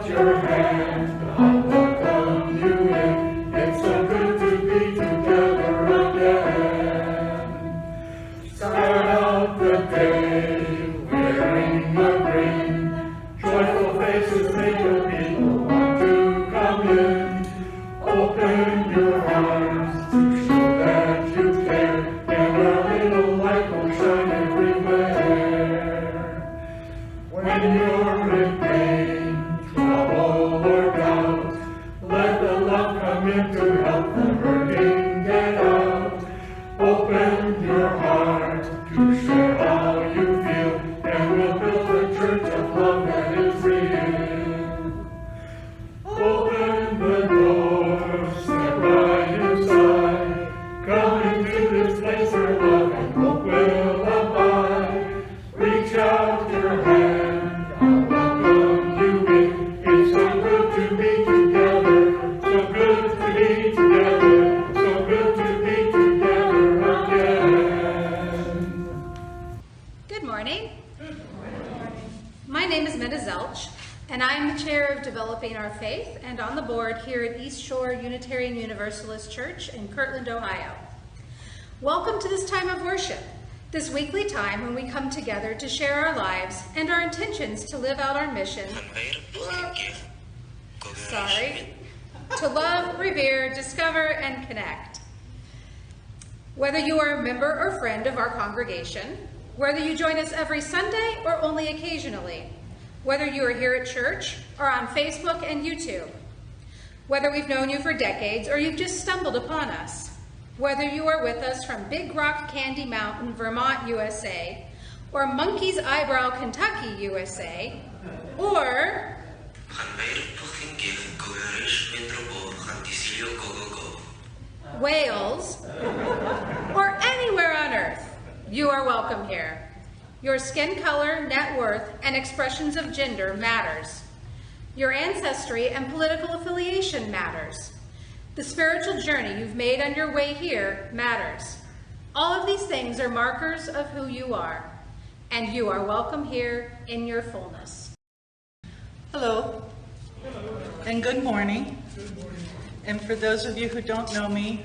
out your hand, I'll welcome you in. It's so good to be together again. Start out the day wearing a grin. Joyful faces make the people want to come in. Open your arms to show that you care, and a little light will shine everywhere. When you're in pain, trouble, or doubt, let the love come in to help the hurting get out. Open your heart to share how you feel, and we'll build a church of love that is real. Open the door, step right inside. Come into this place where love and hope will abide. Reach out your hand, I'll welcome you in. It's so good to be together, so good to be together, so good to be together again. Good morning. My name is Meta Zelch, and I am the chair of Developing Our Faith and on the board here at East Shore Unitarian Universalist Church in Kirtland, Ohio. Welcome to this time of worship, this weekly time when we come together to share our lives and our intentions to live out our mission. To love, revere, discover, and connect. Whether you are a member or friend of our congregation, whether you join us every Sunday or only occasionally, whether you are here at church or on Facebook and YouTube, whether we've known you for decades or you've just stumbled upon us, whether you are with us from Big Rock Candy Mountain, Vermont, USA, or Monkey's Eyebrow, Kentucky, USA, or Wales, or anywhere on earth, you are welcome here. Your skin color, net worth, and expressions of gender matters. Your ancestry and political affiliation matters. The spiritual journey you've made on your way here matters. All of these things are markers of who you are, and you are welcome here in your fullness. Hello. Hello. And good morning. Good morning. And for those of you who don't know me,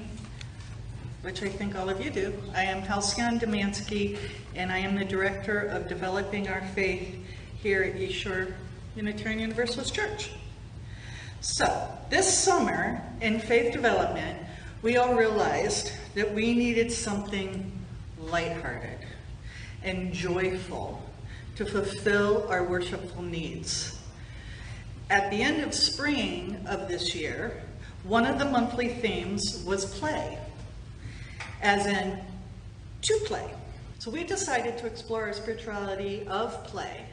which I think all of you do, I am Hacyon Domanksi, and I am the Director of Developing Our Faith here at East Shore Unitarian Universalist Church. So, this summer in faith development, we all realized that we needed something lighthearted and joyful to fulfill our worshipful needs. At the end of spring of this year, one of the monthly themes was play, as in to play. So we decided to explore our spirituality of play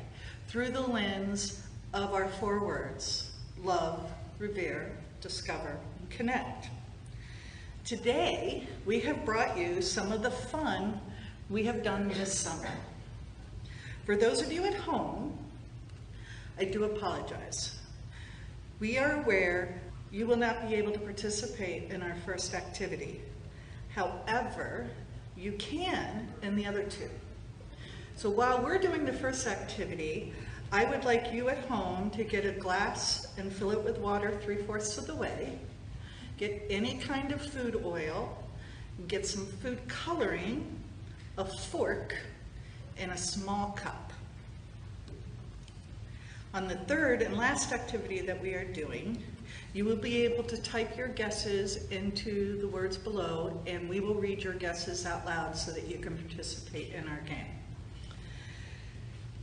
through the lens of our 4 words: love, revere, discover, and connect. Today, we have brought you some of the fun we have done this summer. For those of you at home, I do apologize. We are aware you will not be able to participate in our first activity. However, you can in the other 2. So while we're doing the first activity, I would like you at home to get a glass and fill it with water 3/4 of the way. Get any kind of food oil, get some food coloring, a fork, and a small cup. On the third and last activity that we are doing, you will be able to type your guesses into the words below, and we will read your guesses out loud so that you can participate in our game.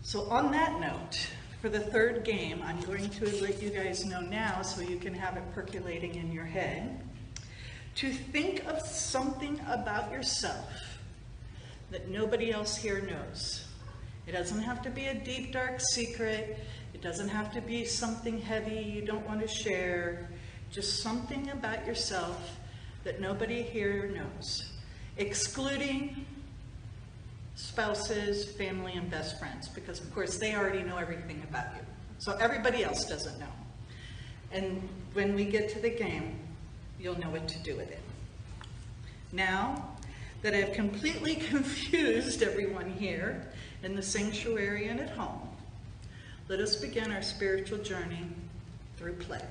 So on that note, for the third game, I'm going to let you guys know now so you can have it percolating in your head, to think of something about yourself that nobody else here knows. It doesn't have to be a deep, dark secret. It doesn't have to be something heavy you don't want to share. Just something about yourself that nobody here knows, excluding spouses, family, and best friends, because of course they already know everything about you. So everybody else doesn't know. And when we get to the game, you'll know what to do with it. Now that I've completely confused everyone here in the sanctuary and at home, let us begin our spiritual journey through play.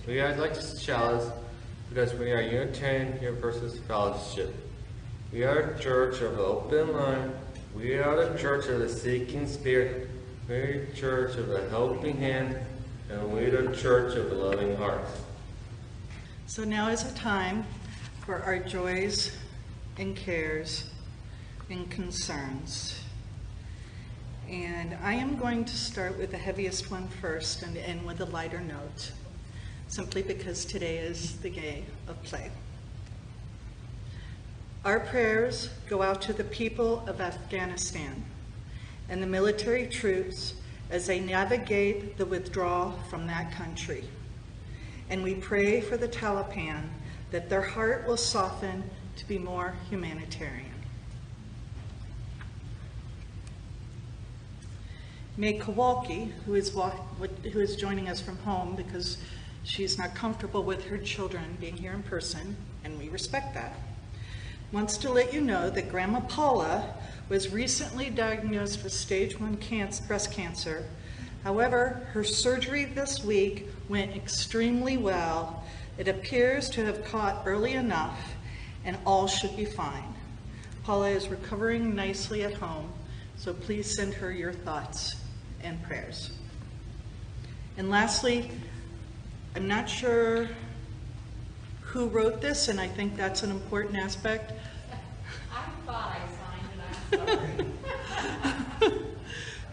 We guys like to challenge because we are Unitarian Universalist Fellowship. We are a church of the open line. We are the church of the seeking spirit. We are the church of the helping hand. And we are the church of the loving heart. So now is a time for our joys and cares and concerns. And I am going to start with the heaviest one first and end with a lighter note, simply because today is the day of play. Our prayers go out to the people of Afghanistan and the military troops as they navigate the withdrawal from that country. And we pray for the Taliban that their heart will soften to be more humanitarian. May Kowalki, who is joining us from home because she's not comfortable with her children being here in person, and we respect that, wants to let you know that Grandma Paula was recently diagnosed with stage 1 breast cancer. However, her surgery this week went extremely well. It appears to have caught early enough, and all should be fine. Paula is recovering nicely at home, so please send her your thoughts and prayers. And lastly, I'm not sure who wrote this, and I think that's an important aspect. I thought I signed it, I'm sorry.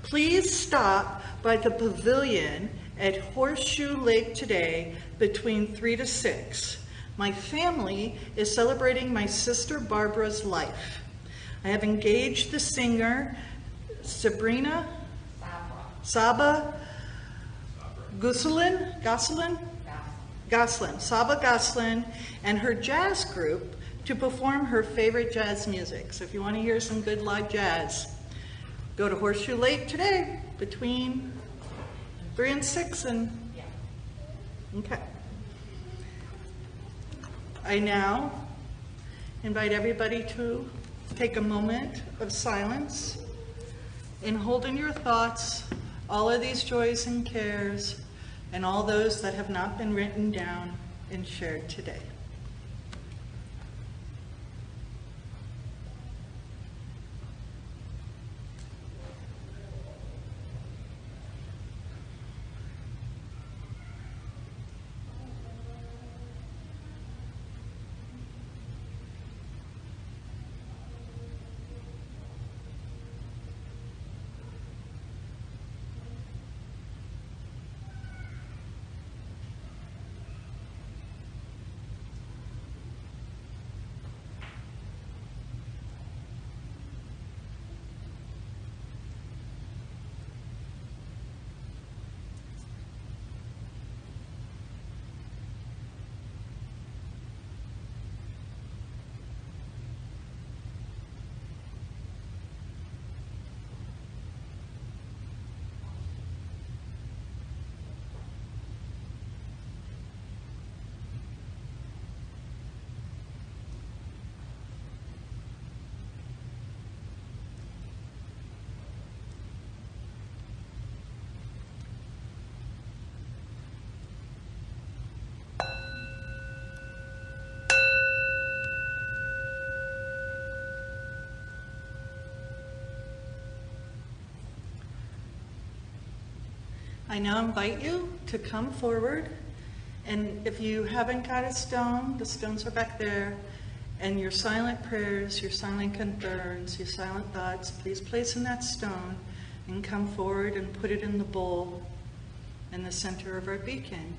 Please stop by the pavilion at Horseshoe Lake today between 3 to 6. My family is celebrating my sister Barbara's life. I have engaged the singer Sabrina Saba Goslin, Saba Goslin, and her jazz group to perform her favorite jazz music. So if you want to hear some good live jazz, go to Horseshoe Lake today between 3 and 6 and, okay. I now invite everybody to take a moment of silence and hold in your thoughts all of these joys and cares and all those that have not been written down and shared today. I now invite you to come forward, and if you haven't got a stone, the stones are back there, and your silent prayers, your silent concerns, your silent thoughts, please place in that stone and come forward and put it in the bowl in the center of our beacon.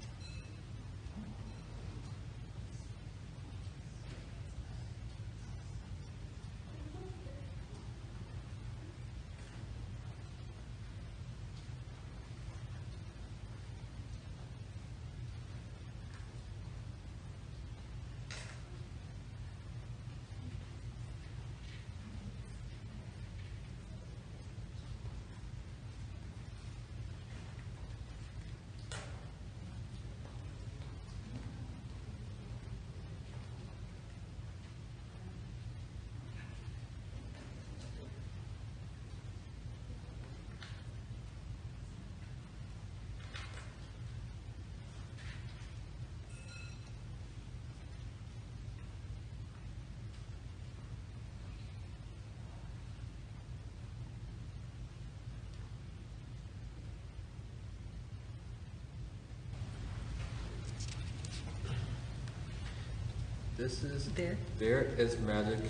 This is There. There is magic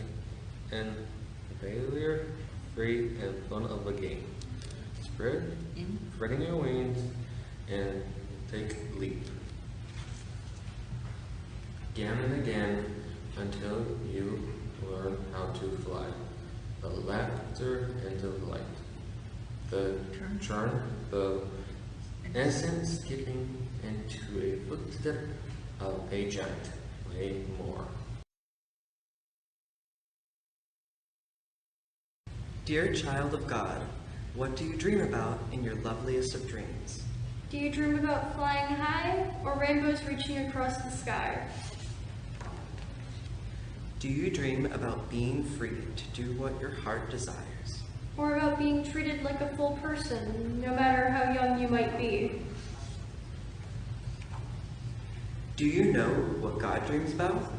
and failure, free and fun of the game. Spreading your wings and take leap. Again and again until you learn how to fly. The laughter into light. The churn, the innocent skipping into a footstep of a giant. Way more. Dear child of God, what do you dream about in your loveliest of dreams? Do you dream about flying high or rainbows reaching across the sky? Do you dream about being free to do what your heart desires? Or about being treated like a full person, no matter how young you might be? Do you know what God dreams about?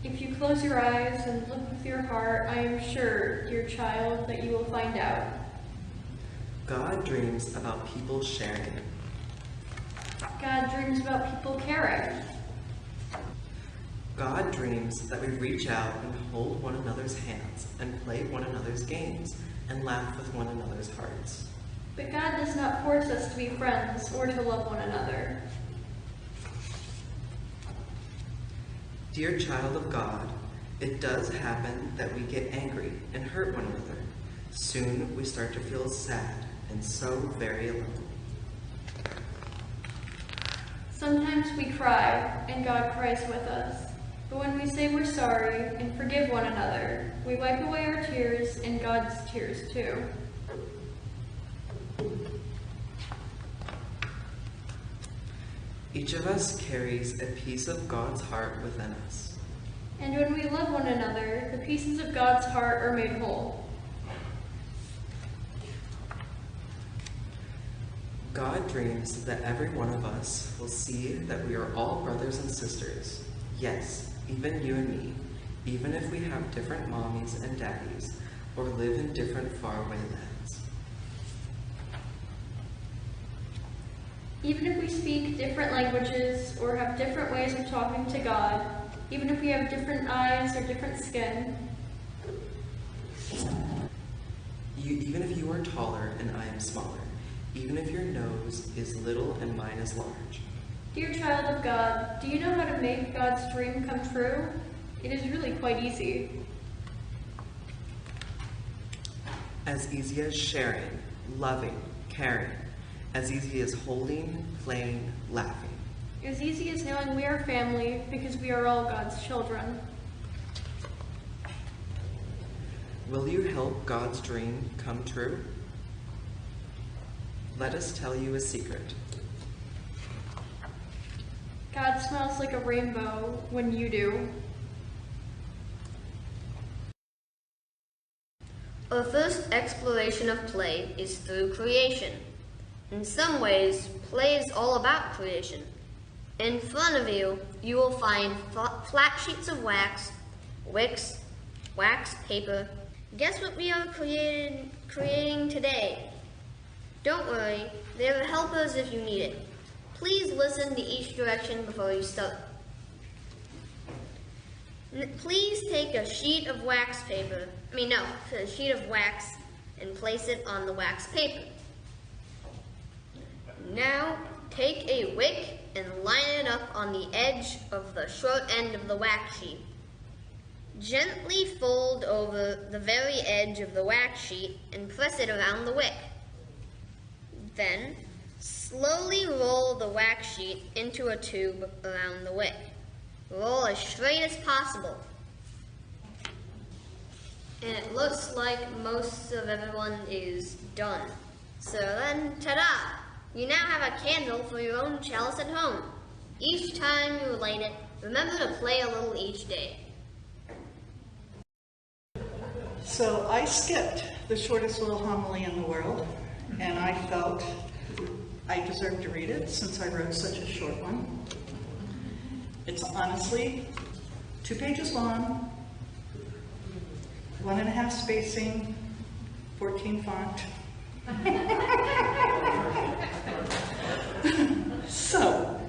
If you close your eyes and look with your heart, I am sure, dear child, that you will find out. God dreams about people sharing. God dreams about people caring. God dreams that we reach out and hold one another's hands and play one another's games and laugh with one another's hearts. But God does not force us to be friends or to love one another. Dear child of God, it does happen that we get angry and hurt one another. Soon we start to feel sad and so very alone. Sometimes we cry, and God cries with us. But when we say we're sorry and forgive one another, we wipe away our tears and God's tears too. Each of us carries a piece of God's heart within us. And when we love one another, the pieces of God's heart are made whole. God dreams that every one of us will see that we are all brothers and sisters. Yes, even you and me, even if we have different mommies and daddies or live in different faraway lands. Even if we speak different languages or have different ways of talking to God, even if we have different eyes or different skin, Even if you are taller and I am smaller, even if your nose is little and mine is large. dear child of God, do you know how to make God's dream come true? It is really quite easy. As easy as sharing, loving, caring. As easy as holding, playing, laughing. As easy as knowing we are family because we are all God's children. Will you help God's dream come true? Let us tell you a secret. God smells like a rainbow when you do. Our first exploration of play is through creation. In some ways, play is all about creation. In front of you, you will find flat sheets of wax, wicks, wax paper. Guess what we are creating today? Don't worry, there are helpers if you need it. Please listen to each direction before you start. Please take a sheet of wax and place it on the wax paper. Now, take a wick and line it up on the edge of the short end of the wax sheet. Gently fold over the very edge of the wax sheet and press it around the wick. Then, slowly roll the wax sheet into a tube around the wick. Roll as straight as possible. And it looks like most of everyone is done. So then, ta-da! You now have a candle for your own chalice at home. Each time you light it, remember to play a little each day. So I skipped the shortest little homily in the world, and I felt I deserved to read it since I wrote such a short one. It's honestly 2 pages long, 1.5 spacing, 14 font. So,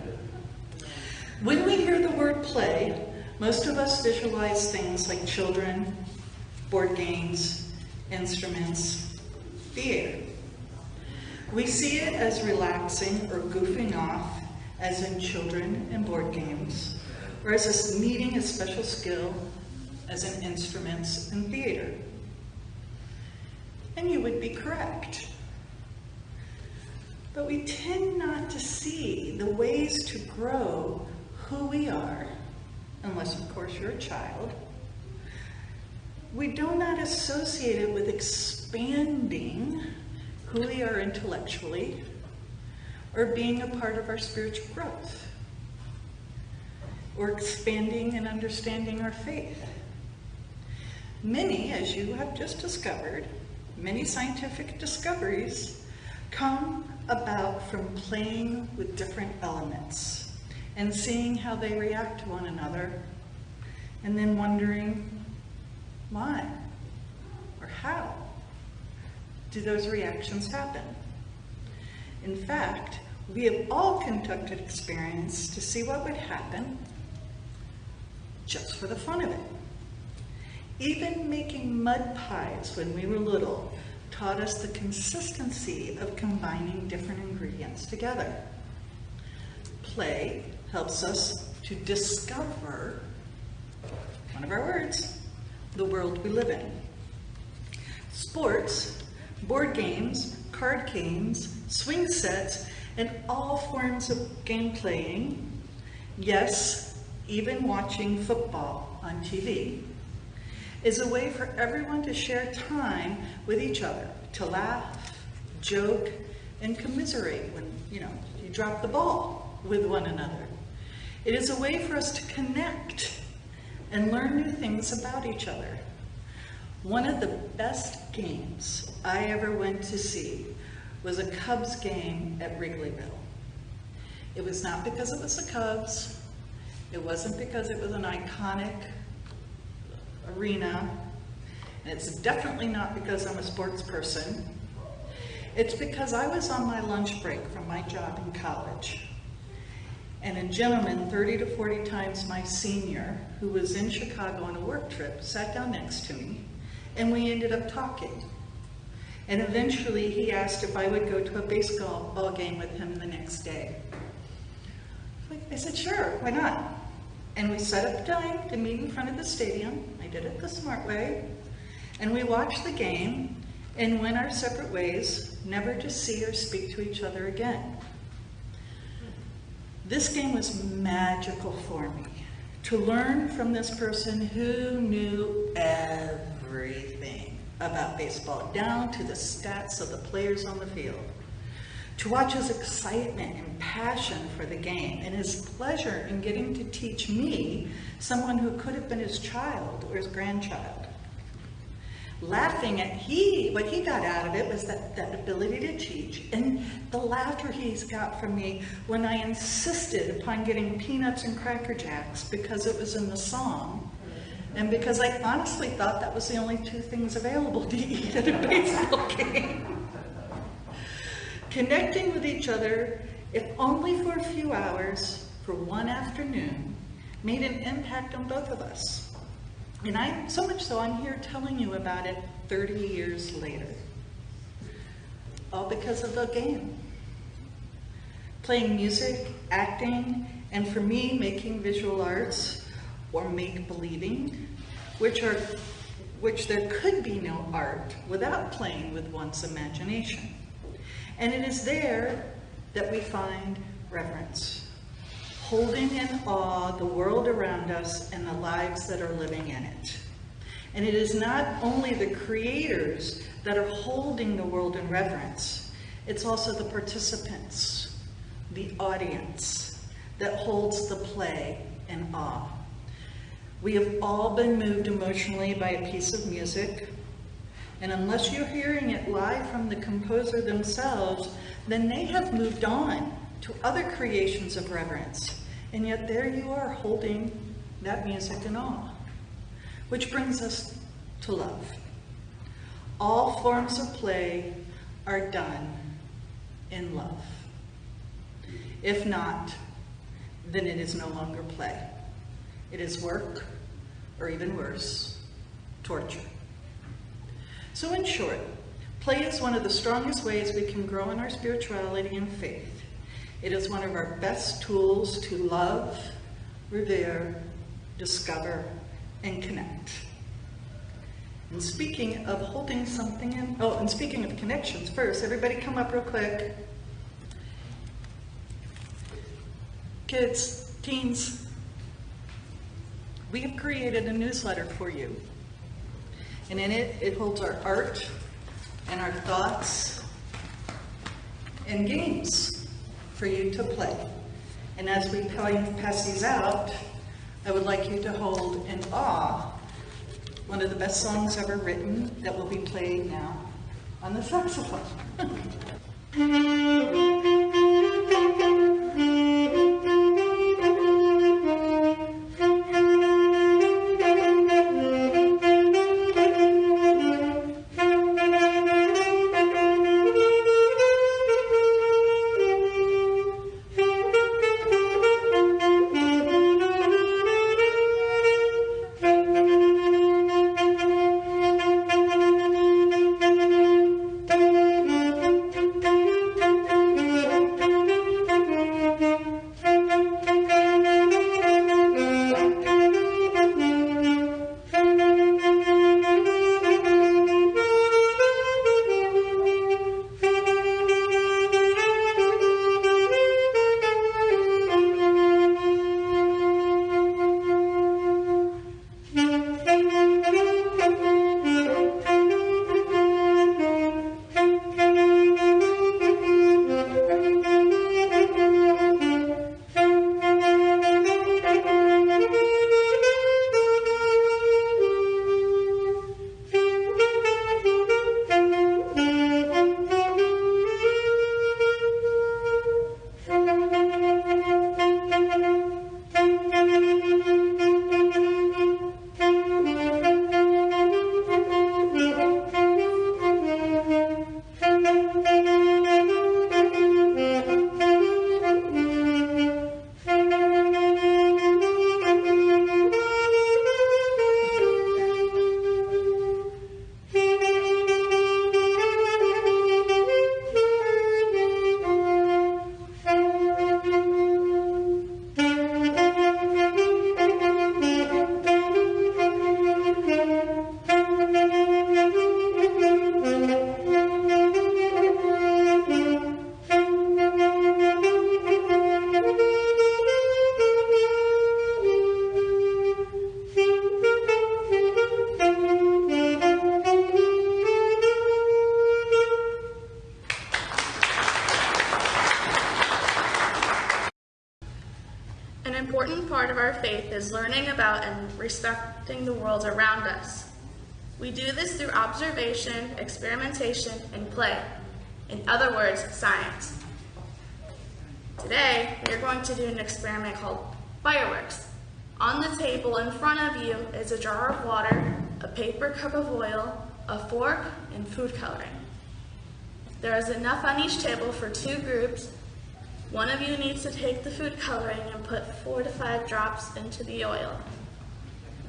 when we hear the word play, most of us visualize things like children, board games, instruments, theater. We see it as relaxing or goofing off, as in children and board games, or as us needing a special skill, as in instruments and theater. And you would be correct. But we tend not to see the ways to grow who we are, unless of course you're a child. We do not associate it with expanding who we are intellectually or being a part of our spiritual growth or expanding and understanding our faith. Many, as you have just discovered, many scientific discoveries come about from playing with different elements and seeing how they react to one another and then wondering why or how do those reactions happen. In fact, we have all conducted experiments to see what would happen just for the fun of it. Even making mud pies when we were little taught us the consistency of combining different ingredients together. Play helps us to discover, one of our words, the world we live in. Sports, board games, card games, swing sets, and all forms of game playing, yes, even watching football on TV, is a way for everyone to share time with each other, to laugh, joke, and commiserate when, you drop the ball with one another. It is a way for us to connect and learn new things about each other. One of the best games I ever went to see was a Cubs game at Wrigleyville. It was not because it was the Cubs. It wasn't because it was an iconic arena. And it's definitely not because I'm a sports person. It's because I was on my lunch break from my job in college. And a gentleman, 30 to 40 times my senior, who was in Chicago on a work trip, sat down next to me, and we ended up talking. And eventually he asked if I would go to a baseball game with him the next day. I said, sure, why not? And we set up time to meet in front of the stadium. I did it the smart way. And we watched the game and went our separate ways, never to see or speak to each other again. This game was magical for me, to learn from this person who knew everything about baseball, down to the stats of the players on the field. To watch his excitement and passion for the game and his pleasure in getting to teach me, someone who could have been his child or his grandchild. Laughing at what he got out of it was that ability to teach, and the laughter he's got from me when I insisted upon getting peanuts and Cracker Jacks because it was in the song, and because I honestly thought that was the only 2 things available to eat at a baseball game. Connecting with each other, if only for a few hours, for one afternoon, made an impact on both of us. And so much so, I'm here telling you about it 30 years later. All because of a game. Playing music, acting, and for me, making visual arts or make-believing, which there could be no art without playing with one's imagination. And it is there that we find reverence, holding in awe the world around us and the lives that are living in it. And it is not only the creators that are holding the world in reverence, it's also the participants, the audience that holds the play in awe. We have all been moved emotionally by a piece of music, and unless you're hearing it live from the composer themselves, then they have moved on to other creations of reverence. And yet there you are holding that music in awe. Which brings us to love. All forms of play are done in love. If not, then it is no longer play. It is work, or even worse, torture. So in short, play is one of the strongest ways we can grow in our spirituality and faith. It is one of our best tools to love, revere, discover, and connect. And speaking of holding something in, and speaking of connections, first, everybody come up real quick. Kids, teens, we have created a newsletter for you. And in it, it holds our art and our thoughts and games for you to play. And as we pass these out, I would like you to hold in awe one of the best songs ever written that will be played now on the saxophone. An important part of our faith is learning about and respecting the world around us. We do this through observation, experimentation, and play. In other words, science. Today, we are going to do an experiment called fireworks. On the table in front of you is a jar of water, a paper cup of oil, a fork, and food coloring. There is enough on each table for 2 groups. One of you needs to take the food coloring and put 4 to 5 drops into the oil.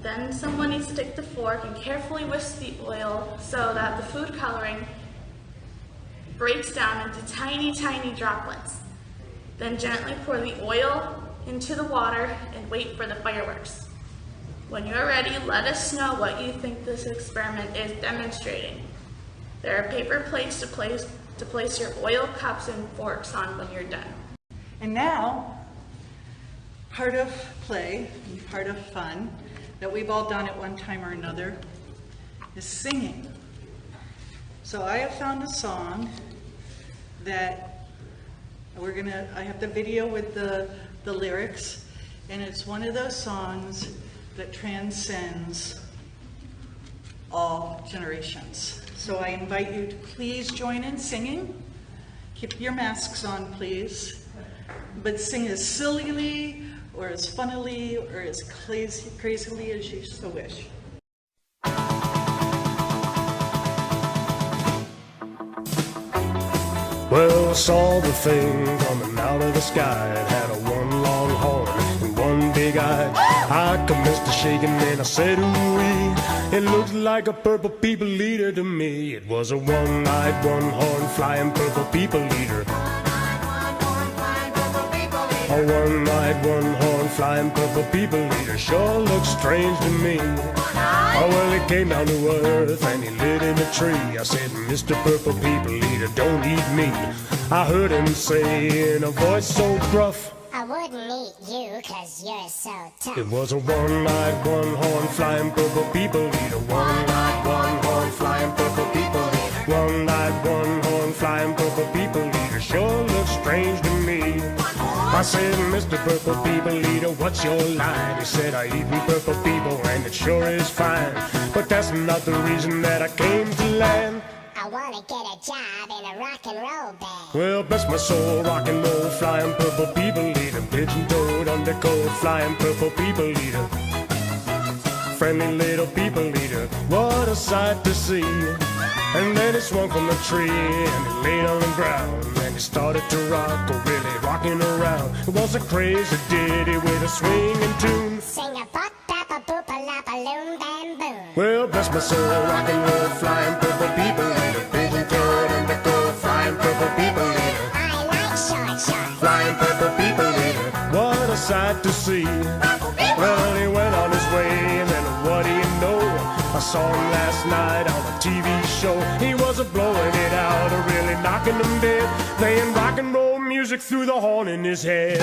Then someone needs to take the fork and carefully whisk the oil so that the food coloring breaks down into tiny, tiny droplets. Then gently pour the oil into the water and wait for the fireworks. When you're ready, let us know what you think this experiment is demonstrating. There are paper plates to place your oil cups and forks on when you're done. And now, part of play and part of fun that we've all done at one time or another is singing. So I have found a song that I have the video with the lyrics, and it's one of those songs that transcends all generations. So I invite you to please join in singing. Keep your masks on, please. But sing as sillily or as funnily or as crazily as you so wish. Well, I saw the thing coming out of the sky. It had a one long horn and one big eye. I commenced to shaking and I said, ooh-wee. It looks like a purple people eater to me. It was a one-eyed, one-horn flying purple people eater. A one-eyed, one-horn flying purple people eater sure looks strange to me. Oh, well, he came down to earth and he lit in a tree. I said, Mr. Purple People Eater, don't eat me. I heard him say in a voice so gruff, I wouldn't eat you 'cause you're so tough. it was a one-eyed, one-horn flying purple people eater. One-eyed, one-horn flying purple people eater. One-eyed, one-horn flying purple people eater sure looks strange to me. I said, Mr. Purple People Eater, what's your line? He said, I eat purple people and it sure is fine. But that's not the reason that I came to land. I wanna get a job in a rock and roll band. Well, bless my soul, rock and roll, flying purple people eater. Pigeon-toed, undercoat, flying purple people eater. Friendly little people eater, what a sight to see. And then he swung from the tree and he laid on the ground. And he started to rock, really rocking around. It was a crazy ditty with a swinging tune. Sing a bop, bap, a boop, a lap, a loom, bam, boom. Well, bless my soul, rock and roll, flying purple people eater. Pigeon-toed, undercoat, flying purple people eater. I like short shorts. Flying purple people eater, what a sight to see. Well, he went on his way, and then what do you know? I saw him last night on a TV show. He was blowing it out, really knocking them dead, playing rock and roll music through the horn in his head.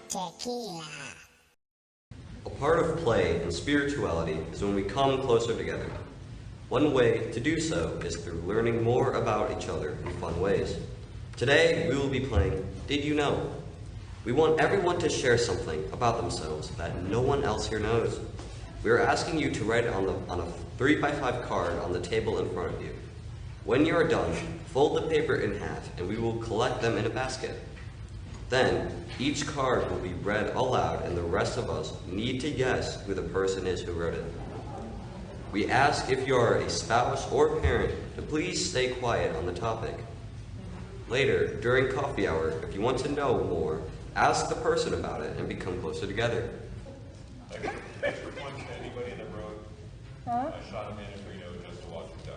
Tequila. A part of play and spirituality is when we come closer together. One way to do so is through learning more about each other in fun ways. Today, we will be playing Did You Know? We want everyone to share something about themselves that no one else here knows. We are asking you to write it on a 3x5 card on the table in front of you. When you are done, fold the paper in half and we will collect them in a basket. Then, each card will be read aloud and the rest of us need to guess who the person is who wrote it. We ask if you are a spouse or parent to please stay quiet on the topic. Later, during coffee hour, if you want to know more, ask the person about it and become closer together. I got an extra punch to anybody in the road. I shot a man in Reno just to watch him die.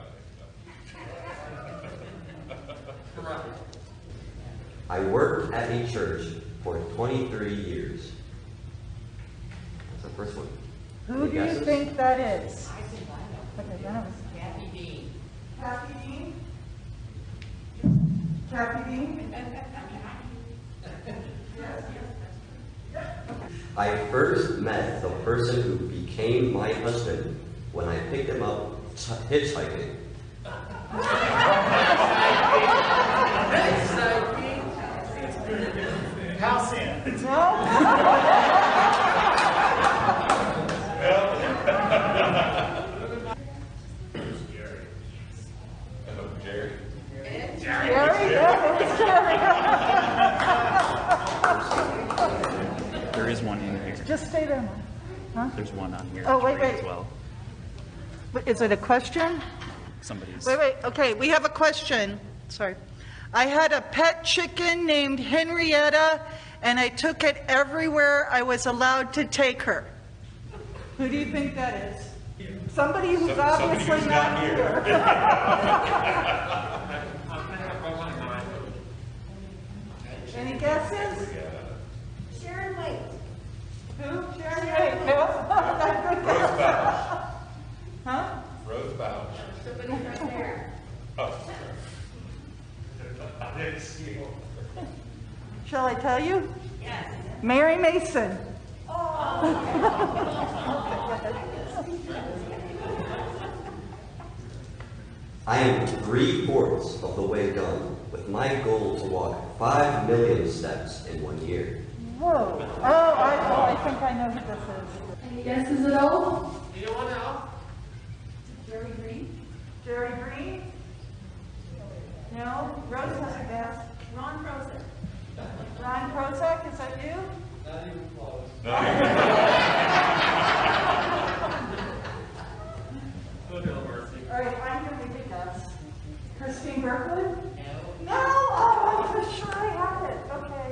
I worked at a church for 23 years. That's the first one. Who Any do you guesses? think that is? Okay, that was Kathy Dean. Kathy Dean? Kathy Dean? I first met the person who became my husband when I picked him up hitchhiking. Hacyon. Jerry. Jerry stay there, Mom. Huh? There's one on here. Oh, wait, tree wait. As well. Is it a question? Somebody's. Wait. Okay, we have a question. Sorry. I had a pet chicken named Henrietta, and I took it everywhere I was allowed to take her. Who do you think that is? Somebody who's obviously not here. Any guesses? Sharon Waite. Who? Sharon Waite. No, not good guess. Rose Bausch. Huh? Rose Bausch. Somebody right there. Oh. I didn't see him. Shall I tell you? Yes. Mary Mason. I am 3/4 of the way done with my goal to walk 5 million steps in 1 year. Whoa. I think I know who this is. Any guesses at all? You don't want to help? Jerry Green. Jerry Green? No? Rose has a guess. Ron Proser. Ron Prozac, is that you? Not even close. All right, I'm going to make a guess. Christine Berkwood? No. Oh, I was sure I had it. Okay.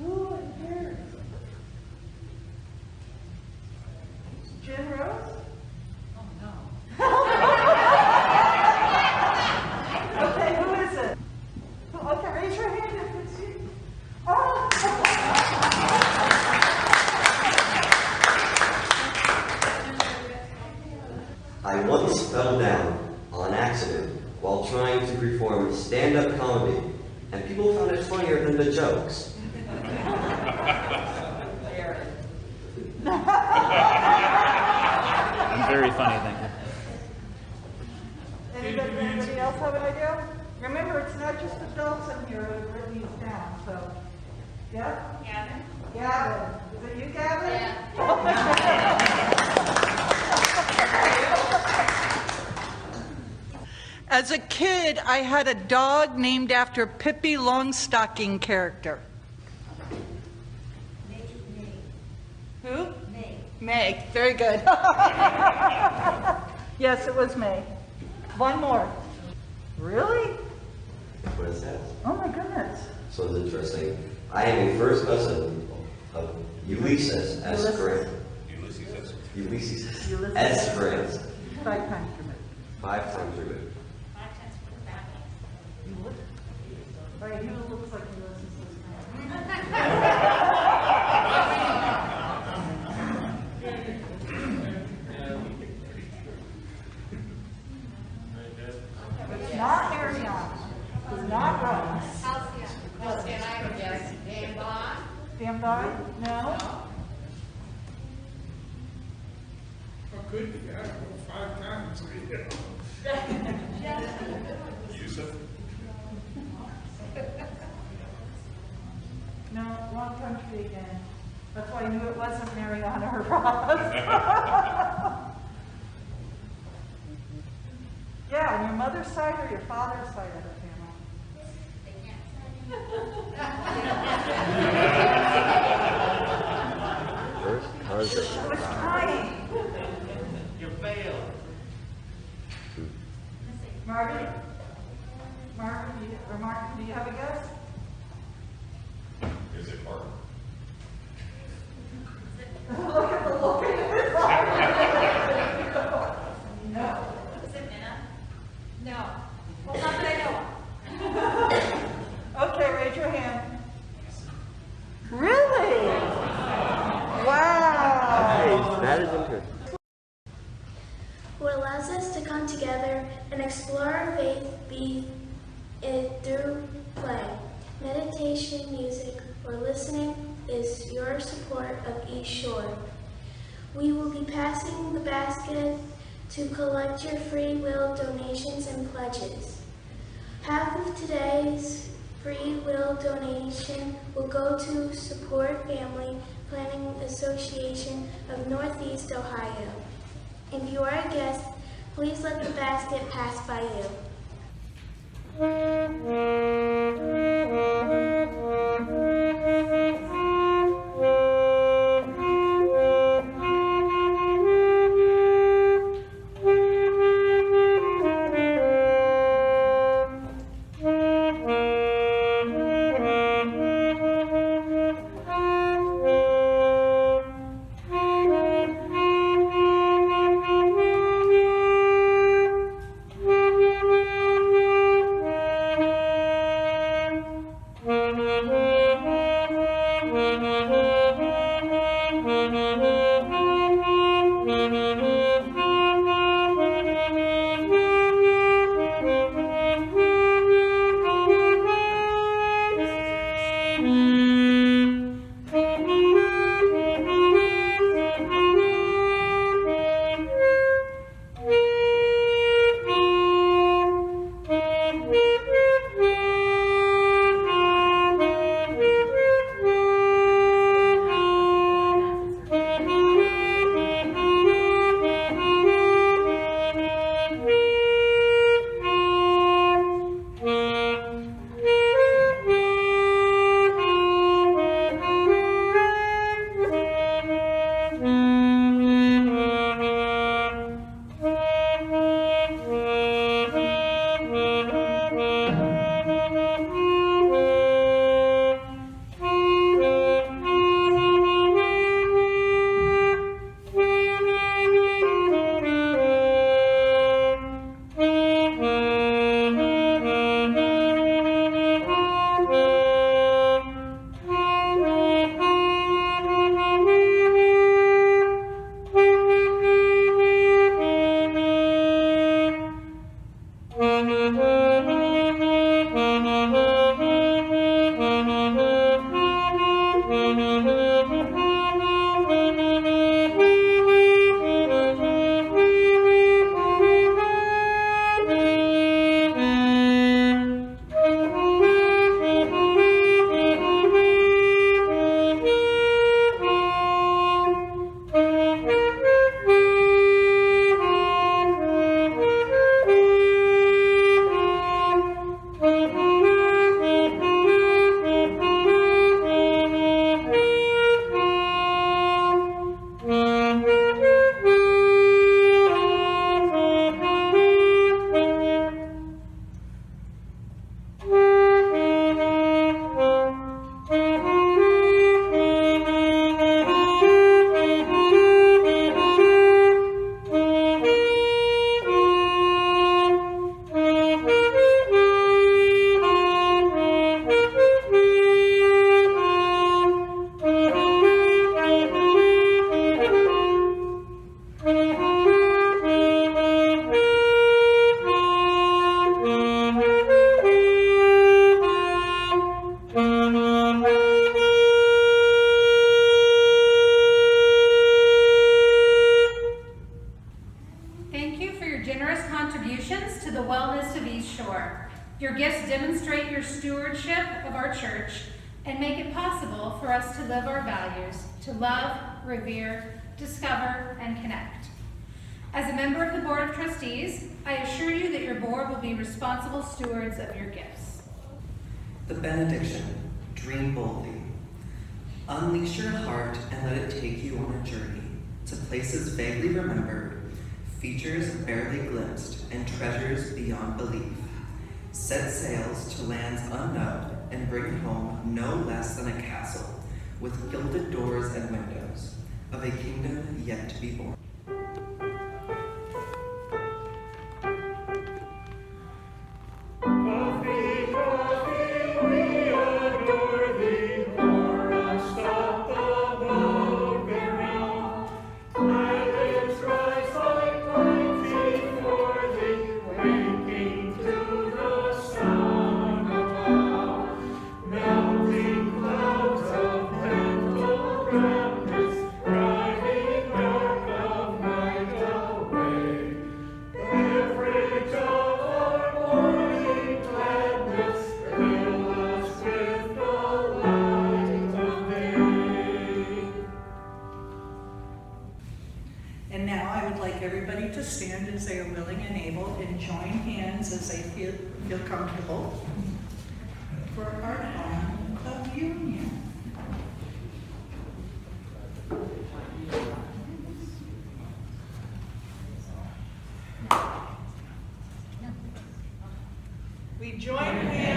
Ooh, and here. Jen Rose? Oh, no. Okay, who is it? Okay, raise your hand if it's you. Oh! I once fell down on accident while trying to perform stand-up comedy, and people found it funnier than the jokes. I'm very funny, thank you. Anybody else have an idea? Remember, it's not just adults in here who wrote these down, so. Yeah? Gavin. Gavin. Is it you, Gavin? Yeah. As a kid, I had a dog named after Pippi Longstocking character. Who? May. Meg. Very good. Yes, it was May. One more. Really? What it says. Oh my goodness. So it's interesting. I am a first cousin of Ulysses S. Grant. Ulysses S. Grant. 5 times removed. 5 times removed. 5 times for the back. You look. All right, who looks like Ulysses S. It's not Hacyon. It's not Ross. Hacyon. Hacyon, I would guess. Dan Bond. Dan Bond? No? How could you have 5 times? Yusuf. No, wrong country again. That's why I knew it wasn't Mariana or Ross. Yeah, on your mother's side or your father's side of the First cousin. family. I was trying. You failed. Marvin? Marvin, do you have a guess? Is it Mark? Look at the look in his eye. No. Is it Minna? No. Well, not that I know of. Okay, raise your hand. Really? Wow. That is interesting. What allows us to come together and explore our faith be it through play, meditation, music, or listening is your support of East Shore. We will be passing the basket to collect your free will donations and pledges. Half of today's free will donation will go to Support Family Planning Association of Northeast Ohio. If you are a guest, please let the basket pass by you. shore. Your gifts demonstrate your stewardship of our church and make it possible for us to live our values, to love, revere, discover, and connect. As a member of the Board of Trustees, I assure you that your board will be responsible stewards of your gifts. The benediction, dream boldly. Unleash your heart and let it take you on a journey to places vaguely remembered, features barely glimpsed, and treasures beyond belief. Set sails to lands unknown and bring home no less than a castle with gilded doors and windows of a kingdom yet to be born. Coffee, coffee, we adore thee, pour us up above ground. Eyelids rise like mighty for thee, waking to the sound above. Melting clouds of mental grandness, driving dark of night away. Beverage of our morning gladness, fill us with the light of day. And now I would like everybody to stand as they are willing and able and join hands as they feel comfortable for our time of union. We join hands